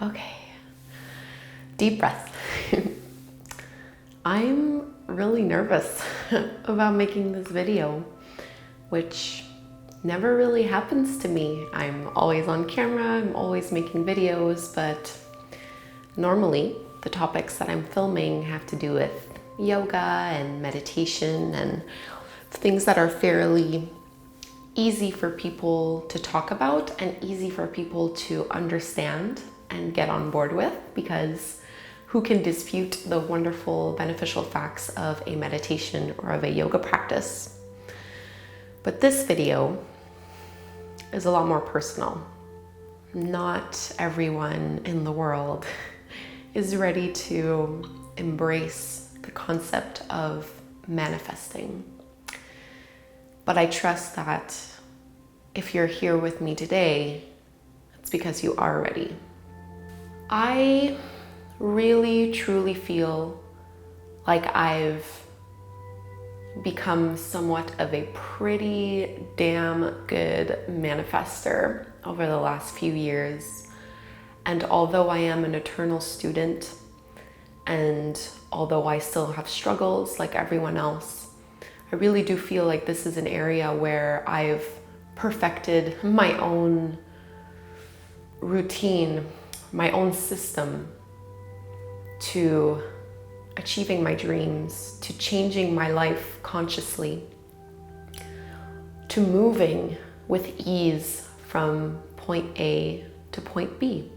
Okay, deep breath. I'm really nervous about making this video, which never really happens to me. I'm always on camera, I'm always making videos, but normally the topics that I'm filming have to do with yoga and meditation and things that are fairly easy for people to talk about and easy for people to understand and get on board with, because who can dispute the wonderful beneficial facts of a meditation or of a yoga practice? But this video is a lot more personal. Not everyone in the world is ready to embrace the concept of manifesting. But I trust that if you're here with me today, it's because you are ready. I really, truly feel like I've become somewhat of a pretty damn good manifester over the last few years. And although I am an eternal student, and although I still have struggles like everyone else, I really do feel like this is an area where I've perfected my own routine, my own system to achieving my dreams, to changing my life consciously, to moving with ease from point A to point B,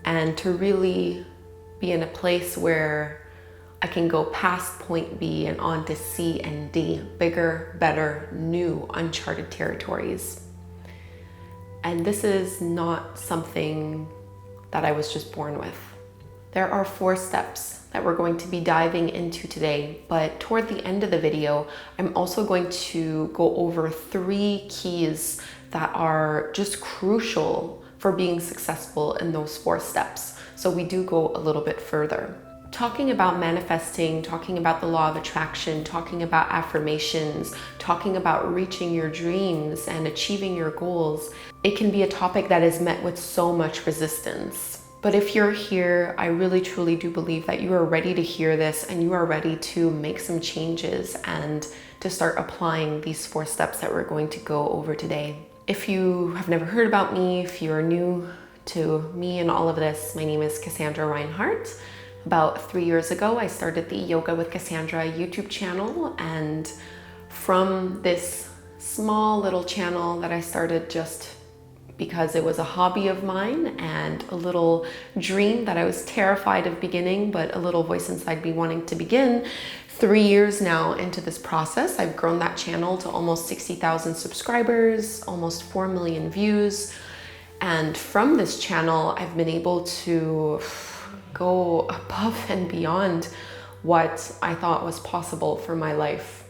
and to really be in a place where I can go past point B and on to C and D, bigger, better, new, uncharted territories. And this is not something that I was just born with. There are 4 steps that we're going to be diving into today, but toward the end of the video, I'm also going to go over 3 keys that are just crucial for being successful in those 4 steps. So we do go a little bit further. Talking about manifesting, talking about the law of attraction, talking about affirmations, talking about reaching your dreams and achieving your goals, it can be a topic that is met with so much resistance. But if you're here, I really truly do believe that you are ready to hear this and you are ready to make some changes and to start applying these 4 steps that we're going to go over today. If you have never heard about me, if you're new to me and all of this, my name is Kassandra Reinhardt. About 3 years ago, I started the Yoga with Kassandra YouTube channel, and from this small little channel that I started just because it was a hobby of mine and a little dream that I was terrified of beginning, but a little voice inside me wanting to begin. 3 years now into this process, I've grown that channel to almost 60,000 subscribers, almost 4 million views. And from this channel, I've been able to go above and beyond what I thought was possible for my life.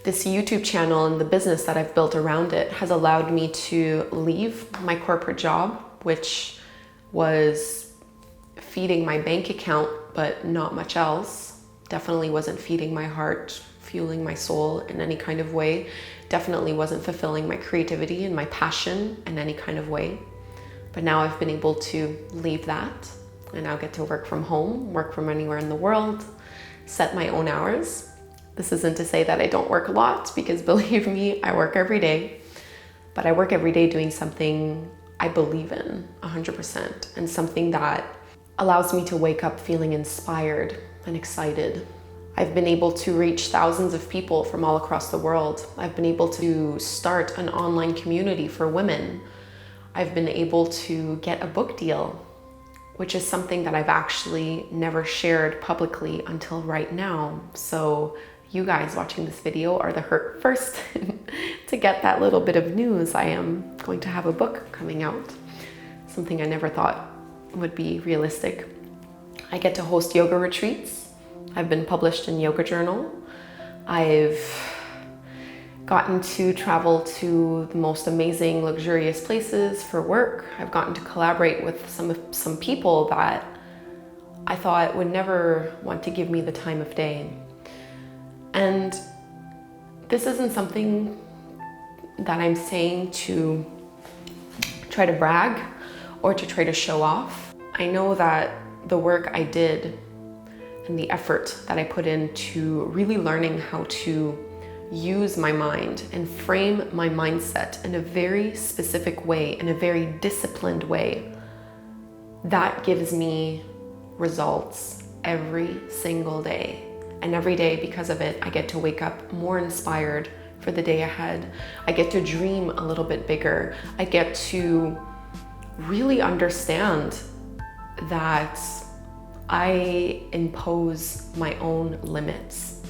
This YouTube channel and the business that I've built around it has allowed me to leave my corporate job, which was feeding my bank account, but not much else. Definitely wasn't feeding my heart, fueling my soul in any kind of way. Definitely wasn't fulfilling my creativity and my passion in any kind of way. But now I've been able to leave that. I now get to work from home, work from anywhere in the world, set my own hours. This isn't to say that I don't work a lot, because believe me, I work every day. But I work every day doing something I believe in 100%, and something that allows me to wake up feeling inspired and excited. I've been able to reach thousands of people from all across the world. I've been able to start an online community for women. I've been able to get a book deal, which is something that I've actually never shared publicly until right now. So you guys watching this video are the first to get that little bit of news. I am going to have a book coming out, something I never thought would be realistic. I get to host yoga retreats. I've been published in Yoga Journal. I've gotten to travel to the most amazing, luxurious places for work. I've gotten to collaborate with some people that I thought would never want to give me the time of day. And this isn't something that I'm saying to try to brag or to try to show off. I know that the work I did and the effort that I put into really learning how to use my mind and frame my mindset in a very specific way, in a very disciplined way, that gives me results every single day. And every day, because of it, I get to wake up more inspired for the day ahead. I get to dream a little bit bigger. I get to really understand that I impose my own limits.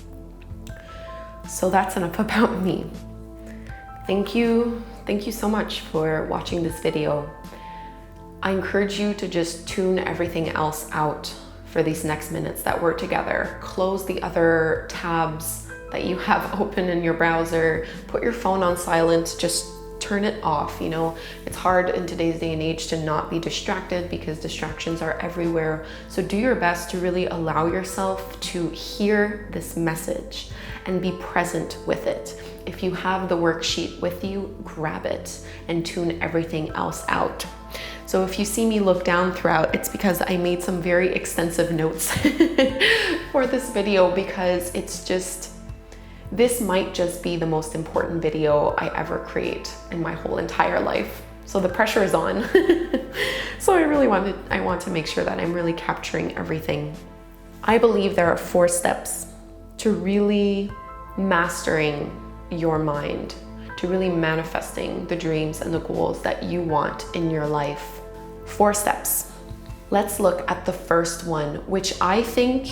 So that's enough about me. Thank you so much for watching this video. I encourage you to just tune everything else out for these next minutes that we're together. Close the other tabs that you have open in your browser. Put your phone on silent, just turn it off. You know, it's hard in today's day and age to not be distracted because distractions are everywhere. So do your best to really allow yourself to hear this message and be present with it. If you have the worksheet with you, grab it and tune everything else out. So if you see me look down throughout, it's because I made some very extensive notes for this video, because this might just be the most important video I ever create in my whole entire life. So the pressure is on. So I want to make sure that I'm really capturing everything. I believe there are 4 steps to really mastering your mind, to really manifesting the dreams and the goals that you want in your life. 4 steps. Let's look at the first one, which I think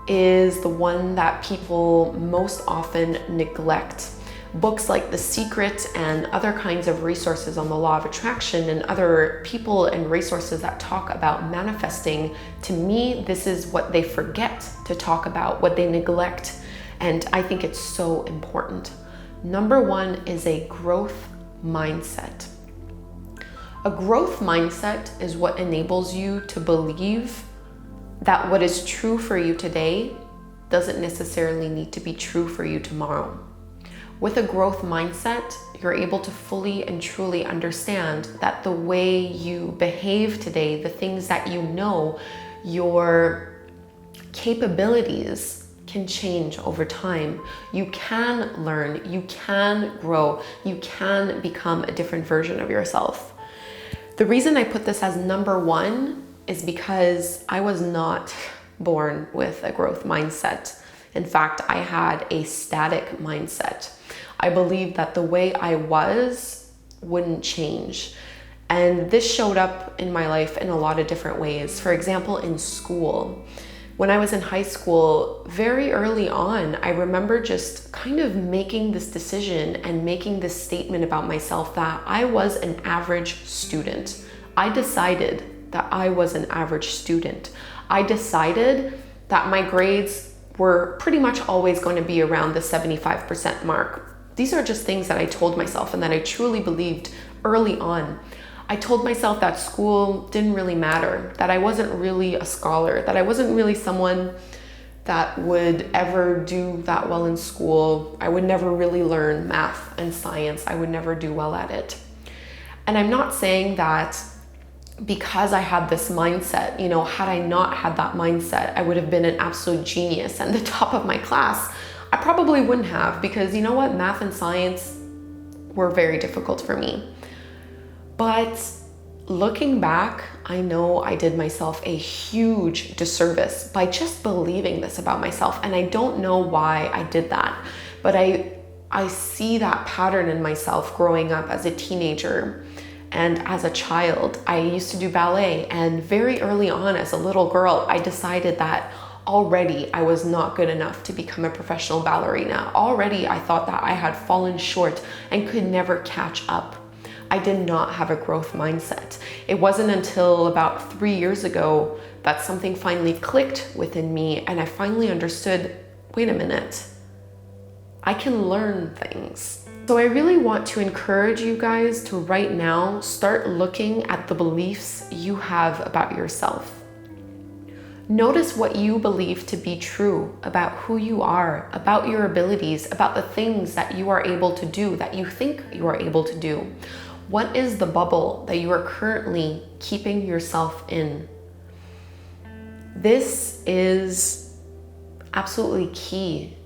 is the one that people most often neglect. Books like The Secret and other kinds of resources on the law of attraction and other people and resources that talk about manifesting, to me, this is what they forget to talk about, what they neglect. And I think it's so important. Number 1 is a growth mindset. A growth mindset is what enables you to believe that what is true for you today doesn't necessarily need to be true for you tomorrow. With a growth mindset, you're able to fully and truly understand that the way you behave today, the things that you know, your capabilities can change over time. You can learn, you can grow, you can become a different version of yourself. The reason I put this as number 1 is because I was not born with a growth mindset. In fact, I had a static mindset. I believed that the way I was wouldn't change. And this showed up in my life in a lot of different ways. For example, in school. When I was in high school, very early on, I remember just kind of making this decision and making this statement about myself that I was an average student. I decided that I was an average student. I decided that my grades were pretty much always going to be around the 75% mark. These are just things that I told myself and that I truly believed early on. I told myself that school didn't really matter, that I wasn't really a scholar, that I wasn't really someone that would ever do that well in school. I would never really learn math and science. I would never do well at it. And I'm not saying that because I had this mindset, you know, had I not had that mindset, I would have been an absolute genius and the top of my class. I probably wouldn't have, because you know what? Math and science were very difficult for me. But looking back, I know I did myself a huge disservice by just believing this about myself. And I don't know why I did that, but I see that pattern in myself growing up as a teenager and as a child. I used to do ballet, and very early on as a little girl, I decided that already I was not good enough to become a professional ballerina. Already I thought that I had fallen short and could never catch up. I did not have a growth mindset. It wasn't until about 3 years ago that something finally clicked within me and I finally understood, wait a minute, I can learn things. So I really want to encourage you guys to right now start looking at the beliefs you have about yourself. Notice what you believe to be true about who you are, about your abilities, about the things that you are able to do, that you think you are able to do. What is the bubble that you are currently keeping yourself in? This is absolutely key.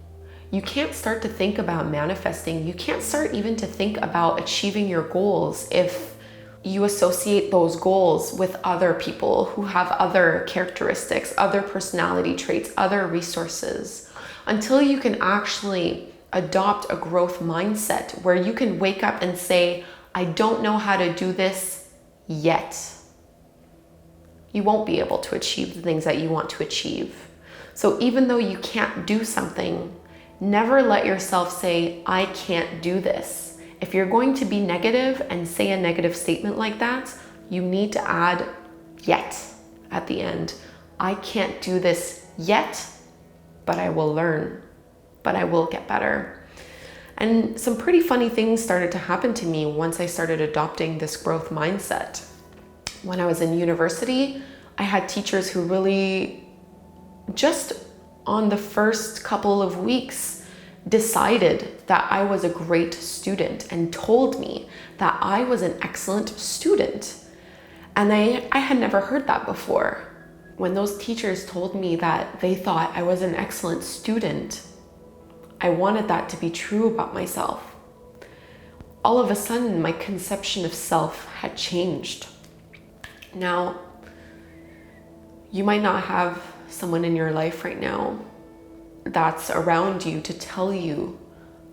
You can't start to think about manifesting. You can't start even to think about achieving your goals if you associate those goals with other people who have other characteristics, other personality traits, other resources. Until you can actually adopt a growth mindset where you can wake up and say, I don't know how to do this yet, you won't be able to achieve the things that you want to achieve. So even though you can't do something, never let yourself say, I can't do this. If you're going to be negative and say a negative statement like that, you need to add yet at the end. I can't do this yet, but I will learn, but I will get better. And some pretty funny things started to happen to me once I started adopting this growth mindset. When I was in university, I had teachers who really just on the first couple of weeks decided that I was a great student and told me that I was an excellent student. And I had never heard that before. When those teachers told me that they thought I was an excellent student, I wanted that to be true about myself. All of a sudden, my conception of self had changed. Now, you might not have someone in your life right now that's around you to tell you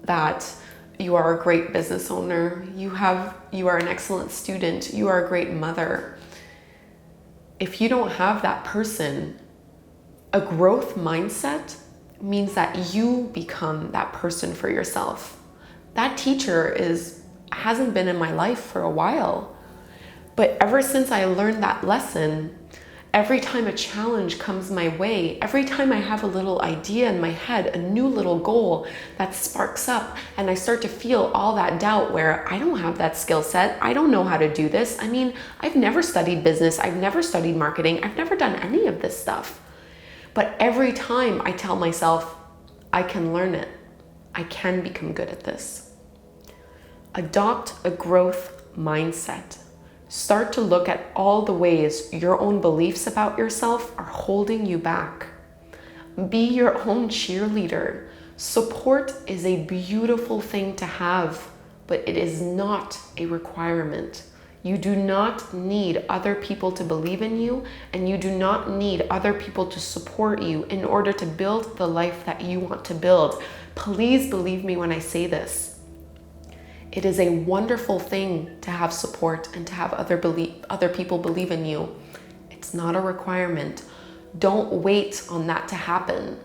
that you are a great business owner, you are an excellent student, you are a great mother. If you don't have that person, a growth mindset means that you become that person for yourself. That teacher hasn't been in my life for a while, but ever since I learned that lesson, every time a challenge comes my way, every time I have a little idea in my head, a new little goal that sparks up, and I start to feel all that doubt where I don't have that skill set, I don't know how to do this. I mean, I've never studied business, I've never studied marketing, I've never done any of this stuff. But every time I tell myself, I can learn it, I can become good at this. Adopt a growth mindset. Start to look at all the ways your own beliefs about yourself are holding you back. Be your own cheerleader. Support is a beautiful thing to have, but it is not a requirement. You do not need other people to believe in you, and you do not need other people to support you in order to build the life that you want to build. Please believe me when I say this. It is a wonderful thing to have support and to have other people believe in you. It's not a requirement. Don't wait on that to happen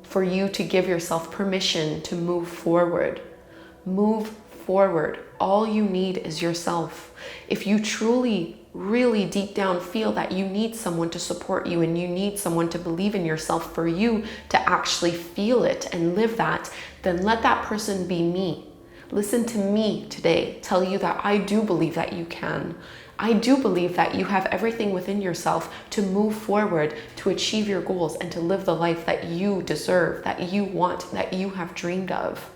for you to give yourself permission to move forward. Move forward. All you need is yourself. If you truly, really deep down feel that you need someone to support you and you need someone to believe in yourself for you to actually feel it and live that, then let that person be me. Listen to me today tell you that I do believe that you can. I do believe that you have everything within yourself to move forward, to achieve your goals, and to live the life that you deserve, that you want, that you have dreamed of.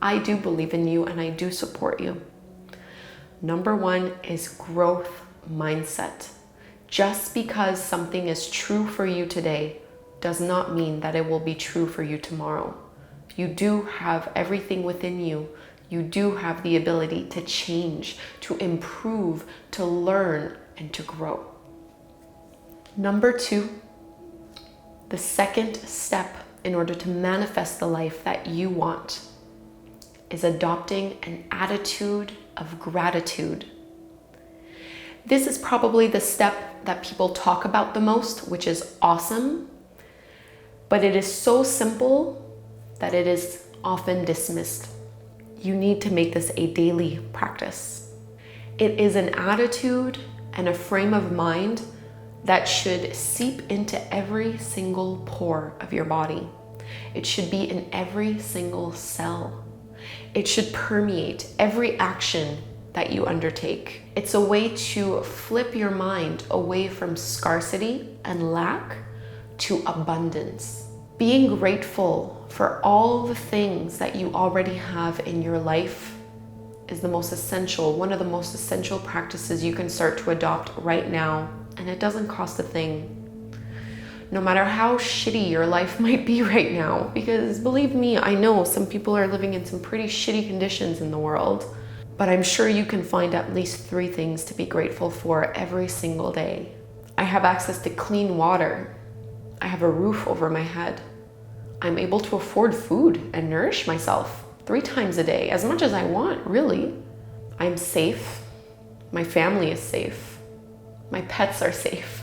I do believe in you and I do support you. Number 1 is growth mindset. Just because something is true for you today does not mean that it will be true for you tomorrow. You do have everything within you. You do have the ability to change, to improve, to learn, and to grow. Number 2, the second step in order to manifest the life that you want is adopting an attitude of gratitude. This is probably the step that people talk about the most, which is awesome, but it is so simple that it is often dismissed. You need to make this a daily practice. It is an attitude and a frame of mind that should seep into every single pore of your body. It should be in every single cell. It should permeate every action that you undertake. It's a way to flip your mind away from scarcity and lack to abundance. Being grateful for all the things that you already have in your life is one of the most essential practices you can start to adopt right now, and it doesn't cost a thing. no matter how shitty your life might be right now, because believe me, I know some people are living in some pretty shitty conditions in the world, but I'm sure you can find at least 3 things to be grateful for every single day. I have access to clean water. I have a roof over my head. I'm able to afford food and nourish myself 3 times a day, as much as I want, really. I'm safe. My family is safe. My pets are safe.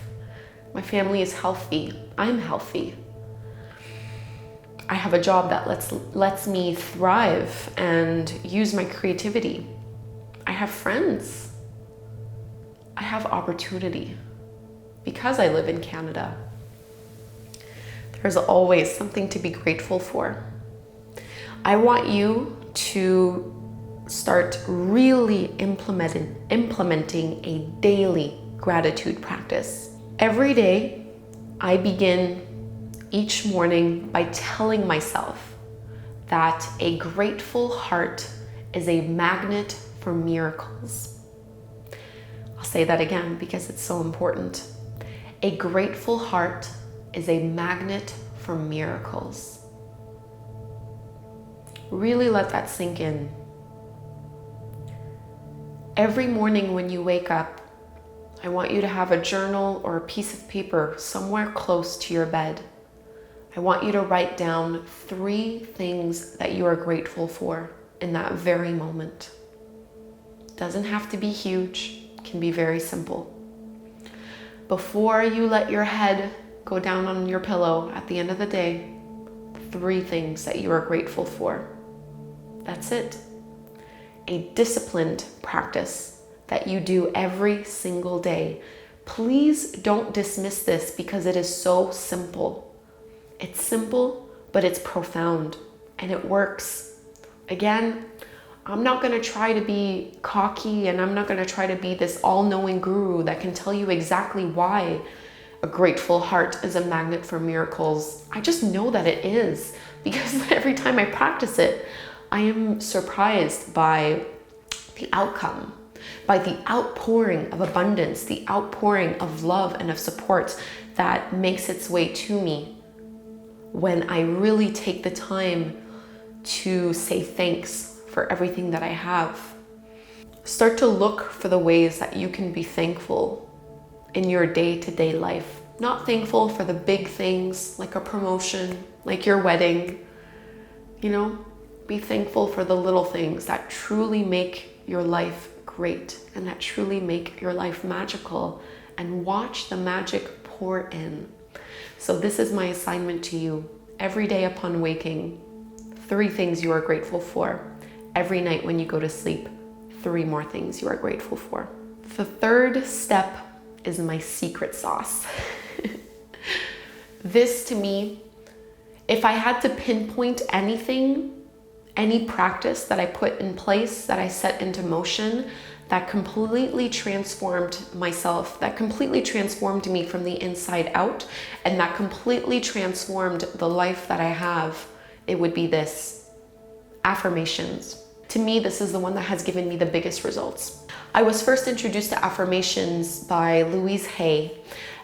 My family is healthy. I'm healthy. I have a job that lets me thrive and use my creativity. I have friends. I have opportunity. Because I live in Canada, there's always something to be grateful for. I want you to start really implementing a daily gratitude practice. Every day, I begin each morning by telling myself that a grateful heart is a magnet for miracles. I'll say that again because it's so important. A grateful heart is a magnet for miracles. Really let that sink in. Every morning when you wake up, I want you to have a journal or a piece of paper somewhere close to your bed. I want you to write down 3 things that you are grateful for in that very moment. Doesn't have to be huge, it can be very simple. Before you let your head go down on your pillow at the end of the day, 3 things that you are grateful for. That's it. A disciplined practice that you do every single day. Please don't dismiss this because it is so simple. It's simple, but it's profound and it works. Again, I'm not going to try to be cocky and I'm not going to try to be this all-knowing guru that can tell you exactly why a grateful heart is a magnet for miracles. I just know that it is because every time I practice it, I am surprised by the outcome, by the outpouring of abundance, the outpouring of love and of support that makes its way to me when I really take the time to say thanks for everything that I have. Start to look for the ways that you can be thankful in your day-to-day life. Not thankful for the big things like a promotion, like your wedding, be thankful for the little things that truly make your life great and that truly make your life magical, and watch the magic pour in. So this is my assignment to you. Every day upon waking, 3 things you are grateful for. Every night when you go to sleep, 3 more things you are grateful for. The 3rd step is my secret sauce. This to me, if I had to pinpoint anything, any practice that I put in place, that I set into motion, that completely transformed myself, that completely transformed me from the inside out, and that completely transformed the life that I have, it would be this: affirmations. To me, this is the one that has given me the biggest results. I was first introduced to affirmations by Louise Hay.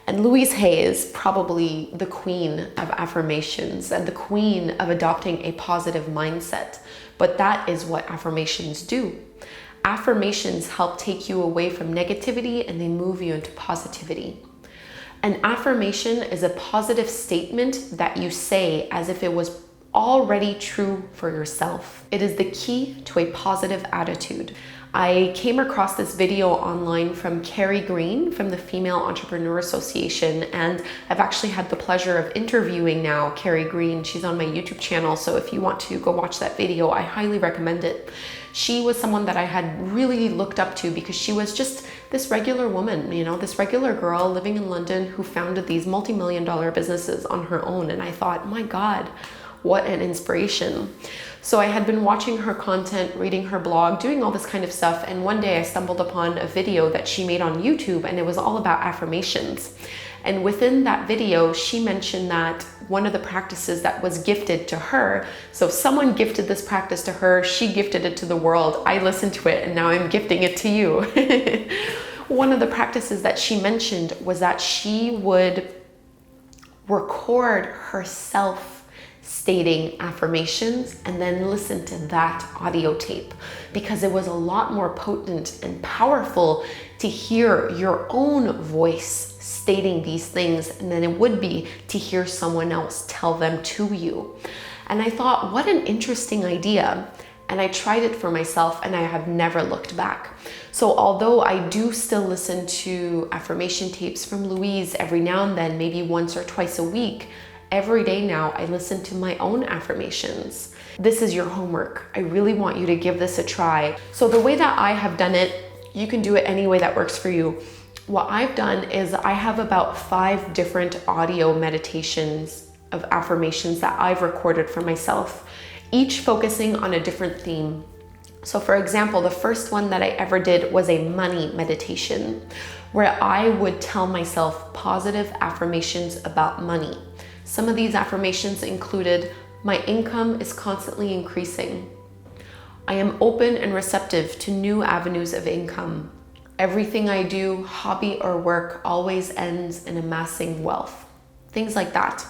And Louise Hay is probably the queen of affirmations and the queen of adopting a positive mindset. But that is what affirmations do. Affirmations help take you away from negativity and they move you into positivity. An affirmation is a positive statement that you say as if it was already true for yourself. It is the key to a positive attitude. I came across this video online from Carrie Green from the Female Entrepreneur Association, and I've actually had the pleasure of interviewing now Carrie Green. She's on my YouTube channel, so if you want to go watch that video, I highly recommend it. She was someone that I had really looked up to because she was just this regular woman, this regular girl living in London who founded these multi-million-dollar businesses on her own, and I thought, my God, what an inspiration. So I had been watching her content, reading her blog, doing all this kind of stuff, and one day I stumbled upon a video that she made on YouTube, and it was all about affirmations. And within that video, she mentioned that one of the practices that was gifted to her, so someone gifted this practice to her, she gifted it to the world, I listened to it, and now I'm gifting it to you. One of the practices that she mentioned was that she would record herself stating affirmations and then listen to that audio tape, because it was a lot more potent and powerful to hear your own voice stating these things than it would be to hear someone else tell them to you. And I thought, what an interesting idea. And I tried it for myself and I have never looked back. So although I do still listen to affirmation tapes from Louise every now and then, maybe once or twice a week, every day now I listen to my own affirmations. This is your homework. I really want you to give this a try. So the way that I have done it, you can do it any way that works for you. What I've done is I have about 5 different audio meditations of affirmations that I've recorded for myself, each focusing on a different theme. So for example, the first one that I ever did was a money meditation, where I would tell myself positive affirmations about money. Some of these affirmations included, my income is constantly increasing. I am open and receptive to new avenues of income. Everything I do, hobby or work, always ends in amassing wealth. Things like that.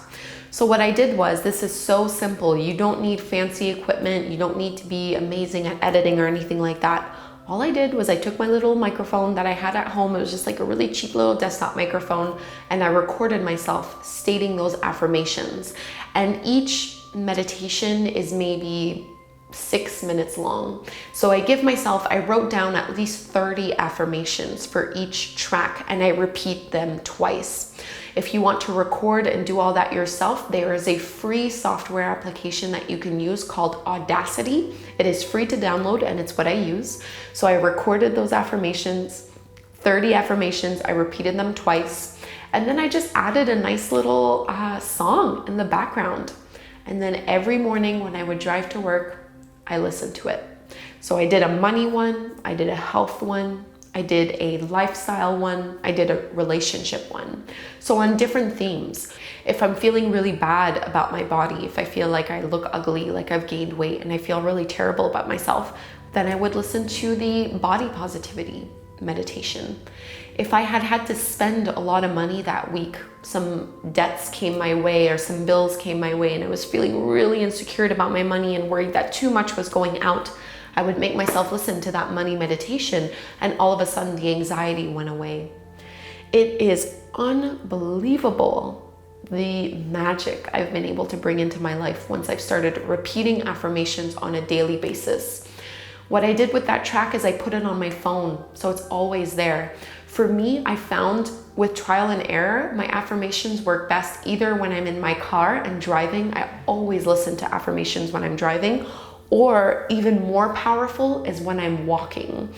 So what I did was, this is so simple. You don't need fancy equipment. You don't need to be amazing at editing or anything like that. All I did was I took my little microphone that I had at home. It was just like a really cheap little desktop microphone, and I recorded myself stating those affirmations. And each meditation is maybe 6 minutes long. So I wrote down at least 30 affirmations for each track, and I repeat them twice. If you want to record and do all that yourself, there is a free software application that you can use called Audacity. It is free to download and it's what I use. So I recorded those affirmations, 30 affirmations, I repeated them twice, and then I just added a nice little song in the background. And then every morning when I would drive to work, I listened to it. So I did a money one, I did a health one, I did a lifestyle one, I did a relationship one. So on different themes. If I'm feeling really bad about my body, if I feel like I look ugly, like I've gained weight, and I feel really terrible about myself, then I would listen to the body positivity meditation. If I had to spend a lot of money that week, some debts came my way or some bills came my way, and I was feeling really insecure about my money and worried that too much was going out, I would make myself listen to that money meditation, and all of a sudden the anxiety went away. It is unbelievable the magic I've been able to bring into my life once I've started repeating affirmations on a daily basis. What I did with that track is I put it on my phone, so it's always there. For me, I found with trial and error, my affirmations work best either when I'm in my car and driving. I always listen to affirmations when I'm driving, or even more powerful is when I'm walking.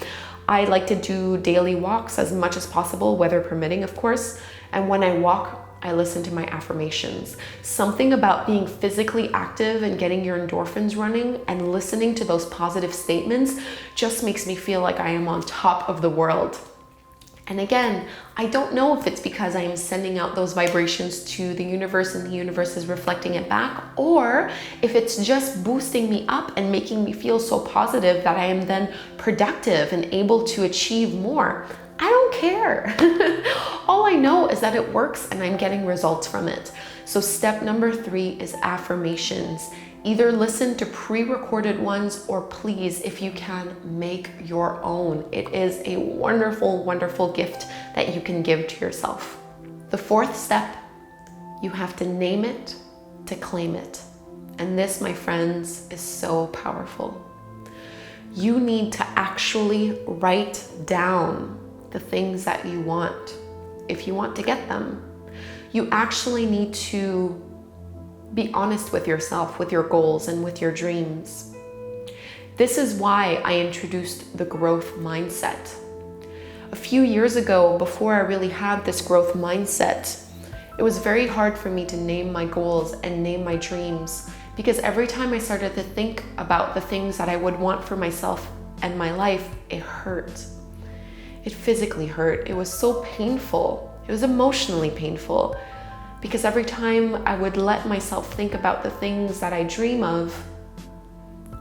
I like to do daily walks as much as possible, weather permitting, of course. And when I walk, I listen to my affirmations. Something about being physically active and getting your endorphins running and listening to those positive statements just makes me feel like I am on top of the world. And again, I don't know if it's because I am sending out those vibrations to the universe and the universe is reflecting it back, or if it's just boosting me up and making me feel so positive that I am then productive and able to achieve more. I don't care. All I know is that it works and I'm getting results from it. So step number 3 is affirmations. Either listen to pre-recorded ones, or please, if you can, make your own. It is a wonderful, wonderful gift that you can give to yourself. The 4th step, you have to name it to claim it. And this, my friends, is so powerful. You need to actually write down the things that you want if you want to get them. You actually need to be honest with yourself, with your goals, and with your dreams. This is why I introduced the growth mindset. A few years ago, before I really had this growth mindset, it was very hard for me to name my goals and name my dreams, because every time I started to think about the things that I would want for myself and my life, it hurt. It physically hurt. It was so painful. It was emotionally painful. Because every time I would let myself think about the things that I dream of,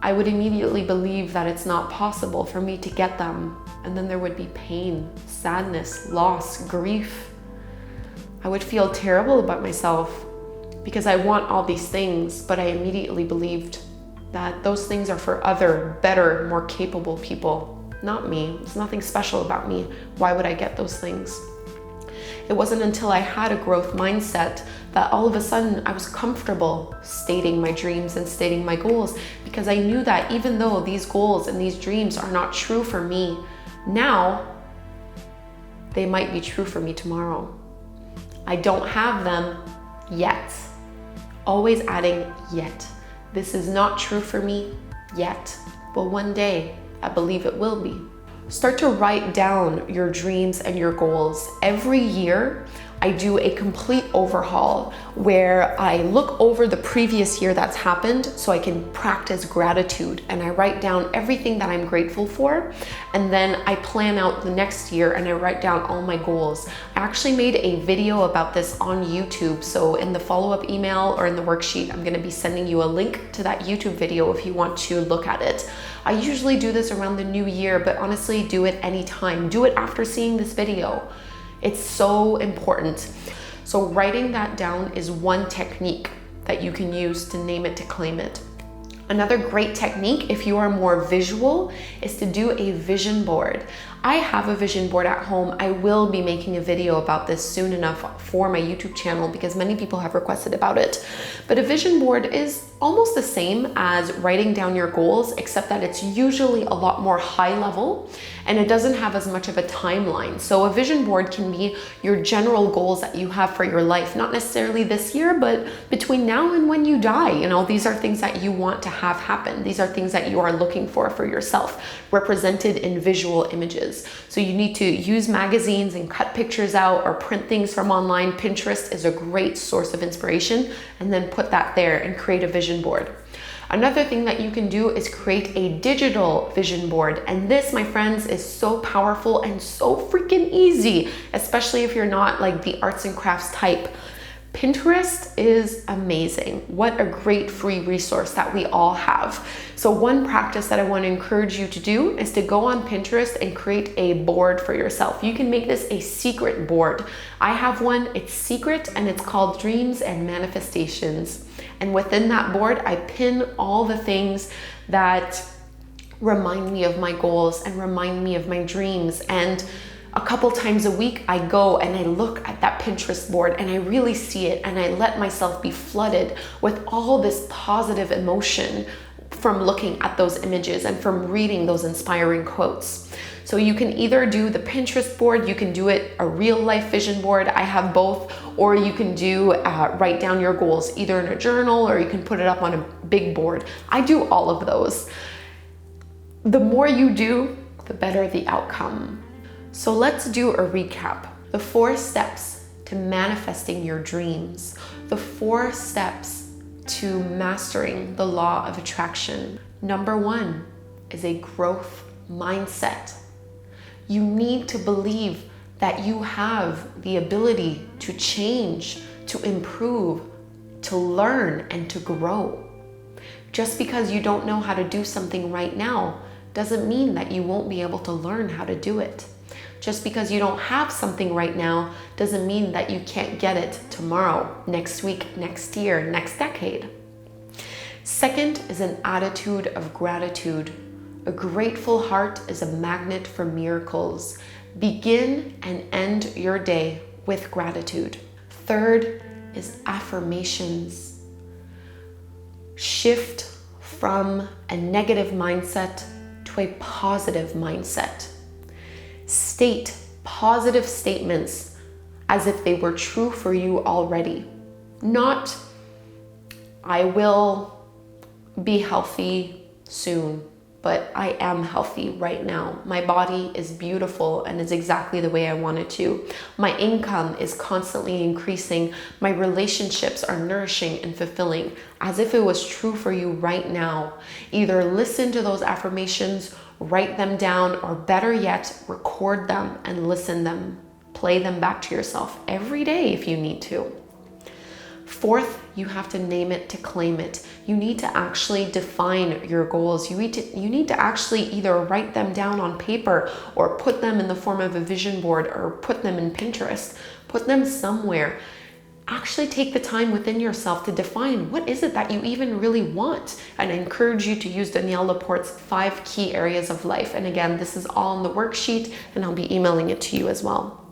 I would immediately believe that it's not possible for me to get them. And then there would be pain, sadness, loss, grief. I would feel terrible about myself. because I want all these things, but I immediately believed that those things are for other, better, more capable people, not me. There's nothing special about me. Why would I get those things? It wasn't until I had a growth mindset that all of a sudden I was comfortable stating my dreams and stating my goals, because I knew that even though these goals and these dreams are not true for me now, they might be true for me tomorrow. I don't have them yet. Always adding yet. This is not true for me yet, but one day I believe it will be. Start to write down your dreams and your goals. Every year, I do a complete overhaul where I look over the previous year that's happened so I can practice gratitude, and I write down everything that I'm grateful for, and then I plan out the next year and I write down all my goals. I actually made a video about this on YouTube, so in the follow-up email or in the worksheet, I'm gonna be sending you a link to that YouTube video if you want to look at it. I usually do this around the new year, but honestly, do it anytime. Do it after seeing this video. It's so important. So writing that down is one technique that you can use to name it to claim it. Another great technique, if you are more visual, is to do a vision board. I have a vision board at home. I will be making a video about this soon enough for my YouTube channel because many people have requested about it. But a vision board is almost the same as writing down your goals, except that it's usually a lot more high level and it doesn't have as much of a timeline. So a vision board can be your general goals that you have for your life, not necessarily this year, but between now and when you die. You know, these are things that you want to have happen. These are things that you are looking for yourself, represented in visual images. So you need to use magazines and cut pictures out or print things from online. Pinterest is a great source of inspiration, and then put that there and create a vision board. Another thing that you can do is create a digital vision board. And this, my friends, is so powerful and so freaking easy, especially if you're not like the arts and crafts type. Pinterest is amazing. What a great free resource that we all have. So one practice that I want to encourage you to do is to go on Pinterest and create a board for yourself. You can make this a secret board. I have one, it's secret, and it's called Dreams and Manifestations. And within that board, I pin all the things that remind me of my goals and remind me of my dreams. And a couple times a week, I go and I look at that Pinterest board and I really see it, and I let myself be flooded with all this positive emotion from looking at those images and from reading those inspiring quotes. So you can either do the Pinterest board, you can do it a real life vision board. I have both, or you can do write down your goals either in a journal or you can put it up on a big board. I do all of those. The more you do, the better the outcome. So let's do a recap. The 4 steps to manifesting your dreams. The 4 steps to mastering the law of attraction. Number 1 is a growth mindset. You need to believe that you have the ability to change, to improve, to learn, and to grow. Just because you don't know how to do something right now doesn't mean that you won't be able to learn how to do it. Just because you don't have something right now doesn't mean that you can't get it tomorrow, next week, next year, next decade. Second is an attitude of gratitude. A grateful heart is a magnet for miracles. Begin and end your day with gratitude. Third is affirmations. Shift from a negative mindset to a positive mindset. State positive statements as if they were true for you already. Not, I will be healthy soon, but I am healthy right now. My body is beautiful and is exactly the way I want it to. My income is constantly increasing. My relationships are nourishing and fulfilling, as if it was true for you right now. Either listen to those affirmations, write them down, or better yet, record them and listen them. Play them back to yourself every day if you need to. Fourth, you have to name it to claim it. You need to actually define your goals. You need to actually either write them down on paper or put them in the form of a vision board or put them in Pinterest. Put them somewhere. actually take the time within yourself to define what is it that you even really want. And I encourage you to use Danielle Laporte's 5 key areas of life. And again, this is all on the worksheet, and I'll be emailing it to you as well.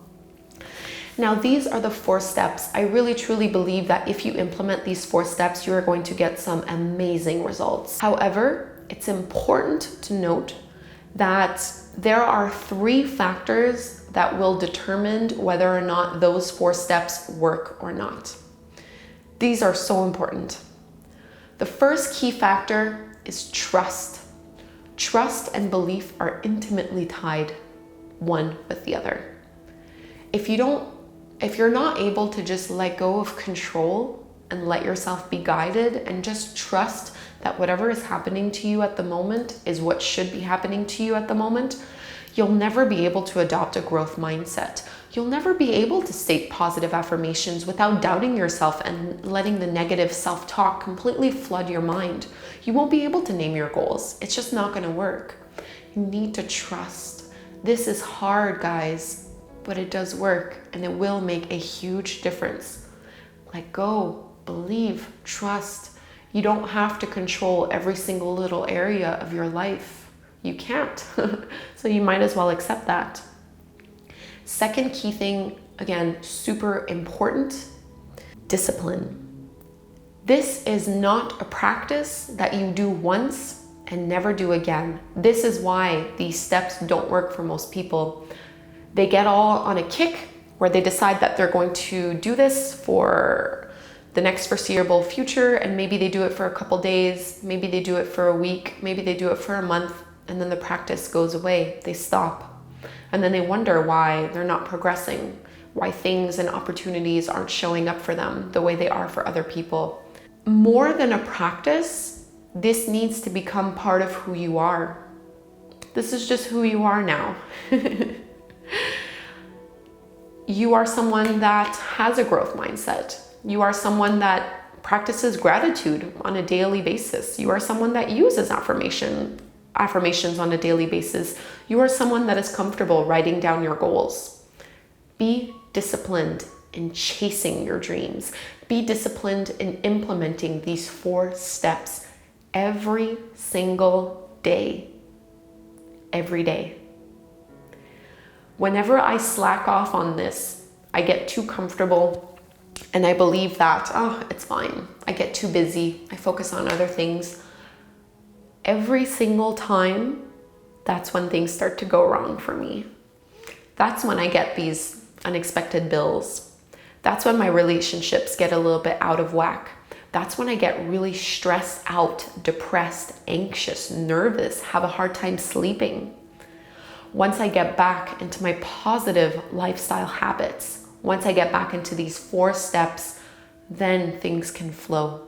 Now, these are the 4 steps. I really truly believe that if you implement these 4 steps, you are going to get some amazing results. However, it's important to note that there are 3 factors that will determine whether or not those 4 steps work or not. These are so important. The first key factor is trust. Trust and belief are intimately tied one with the other. If you're not able to just let go of control and let yourself be guided and just trust that whatever is happening to you at the moment is what should be happening to you at the moment, you'll never be able to adopt a growth mindset. You'll never be able to state positive affirmations without doubting yourself and letting the negative self-talk completely flood your mind. You won't be able to name your goals. It's just not going to work. You need to trust. This is hard, guys, but it does work, and it will make a huge difference. Let go, believe, trust. You don't have to control every single little area of your life. You can't. So you might as well accept that. Second key thing, again, super important, discipline. This is not a practice that you do once and never do again. This is why these steps don't work for most people. They get all on a kick where they decide that they're going to do this for the next foreseeable future, and maybe they do it for a couple days, maybe they do it for a week, maybe they do it for a month, and then the practice goes away. They stop. And then they wonder why they're not progressing, why things and opportunities aren't showing up for them the way they are for other people. More than a practice, this needs to become part of who you are. This is just who you are now. You are someone that has a growth mindset. You are someone that practices gratitude on a daily basis. You are someone that uses affirmations on a daily basis. You are someone that is comfortable writing down your goals. Be disciplined in chasing your dreams. Be disciplined in implementing these 4 steps every single day. Every day. Whenever I slack off on this, I get too comfortable and I believe that, it's fine. I get too busy. I focus on other things. Every single time, that's when things start to go wrong for me. That's when I get these unexpected bills. That's when my relationships get a little bit out of whack. That's when I get really stressed out, depressed, anxious, nervous, have a hard time sleeping. Once I get back into my positive lifestyle habits, once I get back into these 4 steps, then things can flow.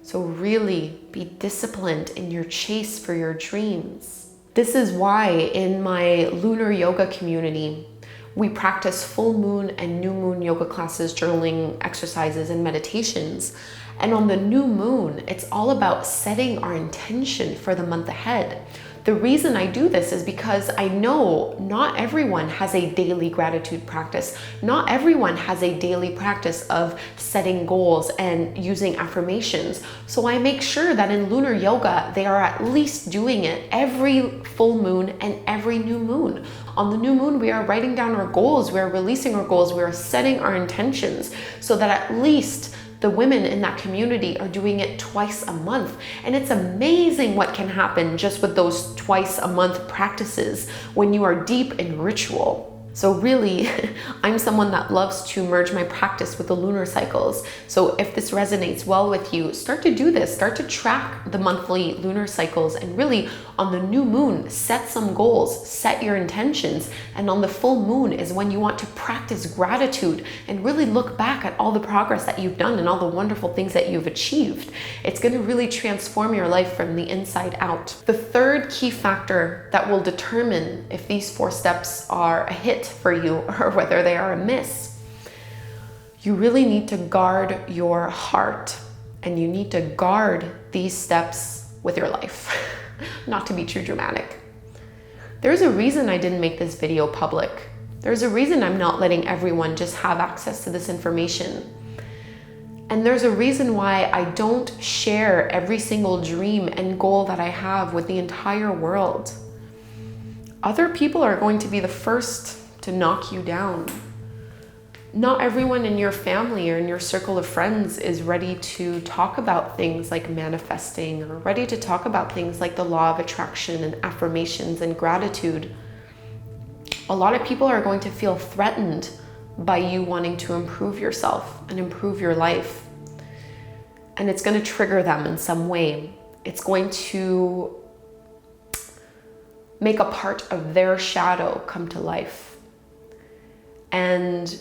So really be disciplined in your chase for your dreams. This is why in my lunar yoga community, we practice full moon and new moon yoga classes, journaling exercises, and meditations. And on the new moon, it's all about setting our intention for the month ahead. The reason I do this is because I know not everyone has a daily gratitude practice. Not everyone has a daily practice of setting goals and using affirmations. So I make sure that in lunar yoga, they are at least doing it every full moon and every new moon. On the new moon, we are writing down our goals, we are releasing our goals, we are setting our intentions so that at least the women in that community are doing it twice a month. And it's amazing what can happen just with those twice a month practices when you are deep in ritual. So really, I'm someone that loves to merge my practice with the lunar cycles. So if this resonates well with you, start to do this. Start to track the monthly lunar cycles, and really on the new moon, set some goals, set your intentions. And on the full moon is when you want to practice gratitude and really look back at all the progress that you've done and all the wonderful things that you've achieved. It's going to really transform your life from the inside out. The third key factor that will determine if these 4 steps are a hit for you or whether they are a miss, you really need to guard your heart, and you need to guard these steps with your life. Not to be too dramatic. There's a reason I didn't make this video public. There's a reason I'm not letting everyone just have access to this information. And there's a reason why I don't share every single dream and goal that I have with the entire world. Other people are going to be the first to knock you down. Not everyone in your family or in your circle of friends is ready to talk about things like manifesting, or ready to talk about things like the law of attraction and affirmations and gratitude. A lot of people are going to feel threatened by you wanting to improve yourself and improve your life. And it's going to trigger them in some way. It's going to make a part of their shadow come to life. And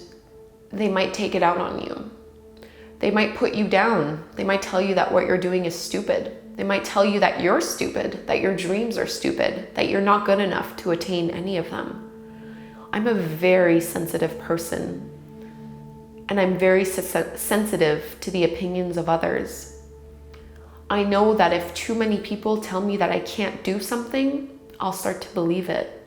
they might take it out on you. They might put you down. They might tell you that what you're doing is stupid. They might tell you that you're stupid, that your dreams are stupid, that you're not good enough to attain any of them. I'm a very sensitive person, and I'm very sensitive to the opinions of others. I know that if too many people tell me that I can't do something, I'll start to believe it.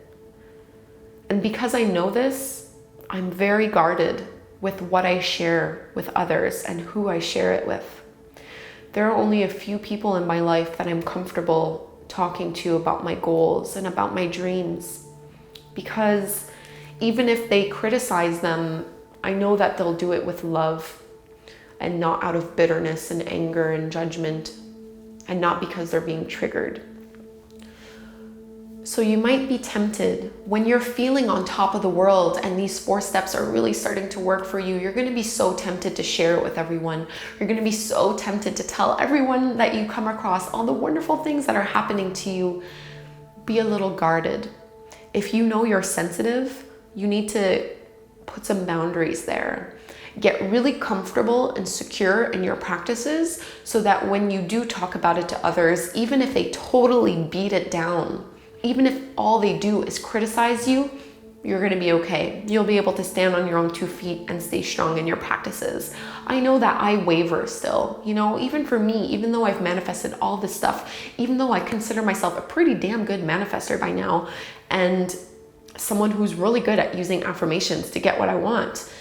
And because I know this, I'm very guarded with what I share with others and who I share it with. There are only a few people in my life that I'm comfortable talking to about my goals and about my dreams, because even if they criticize them, I know that they'll do it with love and not out of bitterness and anger and judgment, and not because they're being triggered. So you might be tempted when you're feeling on top of the world and these 4 steps are really starting to work for you. You're going to be so tempted to share it with everyone. You're going to be so tempted to tell everyone that you come across all the wonderful things that are happening to you. Be a little guarded. If you know you're sensitive, you need to put some boundaries there. Get really comfortable and secure in your practices so that when you do talk about it to others, even if they totally beat it down, even if all they do is criticize you, you're going to be okay. You'll be able to stand on your own 2 feet and stay strong in your practices. I know that I waver still, even for me, even though I've manifested all this stuff, even though I consider myself a pretty damn good manifester by now, and someone who's really good at using affirmations to get what I want,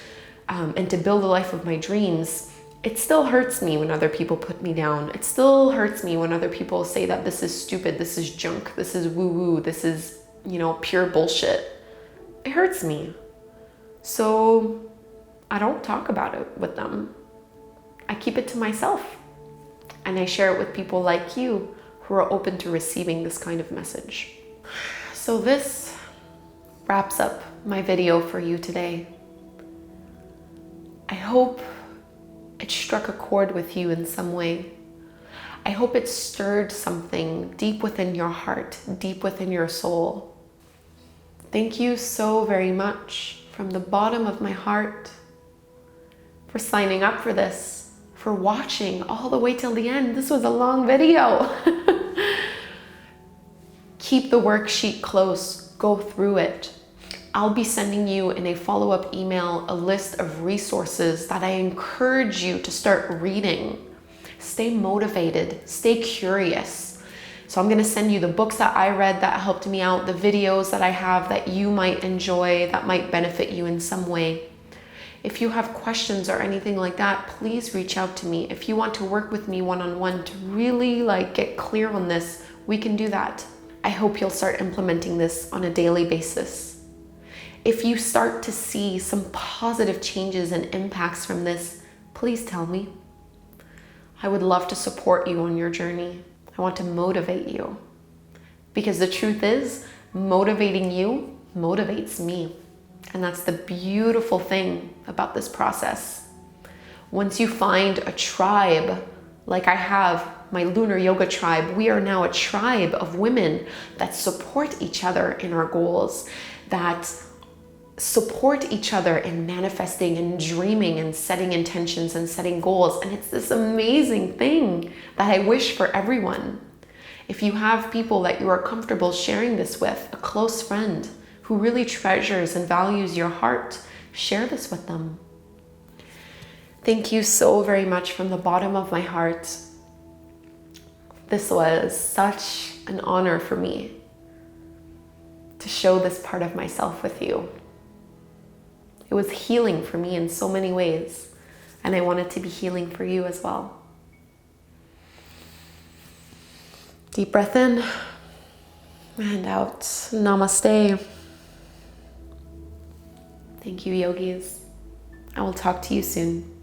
and to build the life of my dreams, it still hurts me when other people put me down. It still hurts me when other people say that this is stupid, this is junk, this is woo-woo, this is, pure bullshit. It hurts me. So I don't talk about it with them. I keep it to myself. And I share it with people like you who are open to receiving this kind of message. So this wraps up my video for you today. I hope it struck a chord with you in some way. I hope it stirred something deep within your heart, deep within your soul. Thank you so very much from the bottom of my heart for signing up for this, for watching all the way till the end. This was a long video. Keep the worksheet close, go through it. I'll be sending you in a follow-up email a list of resources that I encourage you to start reading. Stay motivated, stay curious. So I'm going to send you the books that I read that helped me out, the videos that I have that you might enjoy, that might benefit you in some way. If you have questions or anything like that, please reach out to me. If you want to work with me one-on-one to really get clear on this, we can do that. I hope you'll start implementing this on a daily basis. If you start to see some positive changes and impacts from this, please tell me. I would love to support you on your journey. I want to motivate you. Because the truth is, motivating you motivates me. And that's the beautiful thing about this process. Once you find a tribe, like I have my Lunar Yoga tribe, we are now a tribe of women that support each other in our goals, that support each other in manifesting and dreaming and setting intentions and setting goals. And it's this amazing thing that I wish for everyone. If you have people that you are comfortable sharing this with, a close friend who really treasures and values your heart, share this with them. Thank you so very much from the bottom of my heart. This was such an honor for me to show this part of myself with you. It was healing for me in so many ways. And I want it to be healing for you as well. Deep breath in and out. Namaste. Thank you, yogis. I will talk to you soon.